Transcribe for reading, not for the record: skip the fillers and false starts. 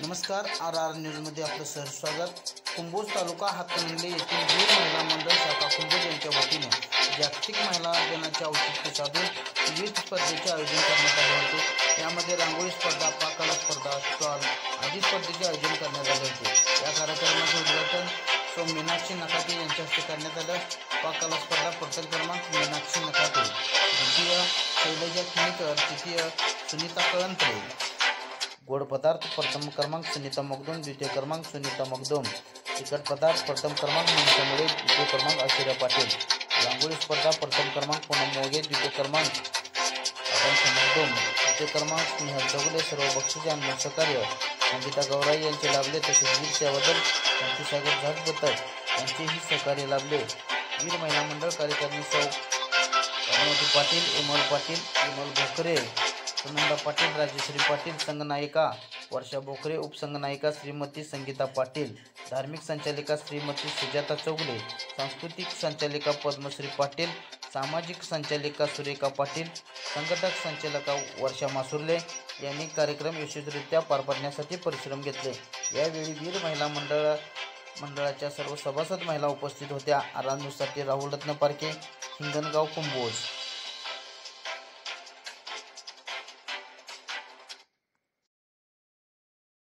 नमस्कार, RR न्यूजमध्ये आपलं सहर्ष स्वागत। कुंभोज तालुका हातकणंगले येथील वीर महिला मंडळ शाखा कुंभोज यांच्या वतीने जागतिक महिला दिनाचे औचित्य साधून विविध स्पर्धेचे आयोजन करण्यात आले होते। यामध्ये रांगोळी स्पर्धा, पाककला स्पर्धा, स्टॉल आदी स्पर्धेचे आयोजन करण्यात आले होते। या कार्यक्रमाचे उद्घाटन सौ मीनाक्षी नकाते यांच्या हस्ते करण्यात आलं। पाककला स्पर्धा प्रथम क्रमांक मीनाक्षी नकाते, द्वितीय शैलजा खिणकर, तृतीय सुनीता कळंत्रे, गोड पदार्थ प्रथम क्रमांक सुनीता मगदूम, द्वितीय क्रमांक सुनीता मगदूम, तिखट पदार्थ प्रथम क्रमांक मनीषा मुळे, द्वितीय क्रमांक ऐश्वर्या पाटील, रांगोळी स्पर्धा प्रथम क्रमांक पूनम मोगे, द्वितीय क्रमांक आकांक्षा मगदूम, तृतीय क्रमांक स्नेहल चौगुले। सर्व बक्षिसे आणि सहकार्य संगीता गौराई यांचे लाभले। तसेच वीर सेवादल शांतीसागर झाजबतक यांचेही सहकार्य लाभले। वीर महिला मंडळ कार्यकारिणी सौ पद्मावती पाटील, इमल पाटील, विमल भोकरे, सुनंदा पाटील, राजेश्री पाटील, संघनायिका वर्षा भोकरे, उपसंघनायिका श्रीमती संगीता पाटील, धार्मिक संचालिका श्रीमती सुजाता चौगुले, सांस्कृतिक संचालिका पद्मश्री पाटील, सामाजिक संचालिका सुरेखा पाटील, संघटक संचालिका वर्षा मासुर्ले यांनी कार्यक्रम यशस्वीरित्या पार पाडण्यासाठी परिश्रम घेतले। यावेळी वीर महिला मंडळाच्या सर्व सभासद महिला उपस्थित होत्या। RR न्यूजसाठी राहुल रत्न पारखे, हिंगणगाव, कुंभोज।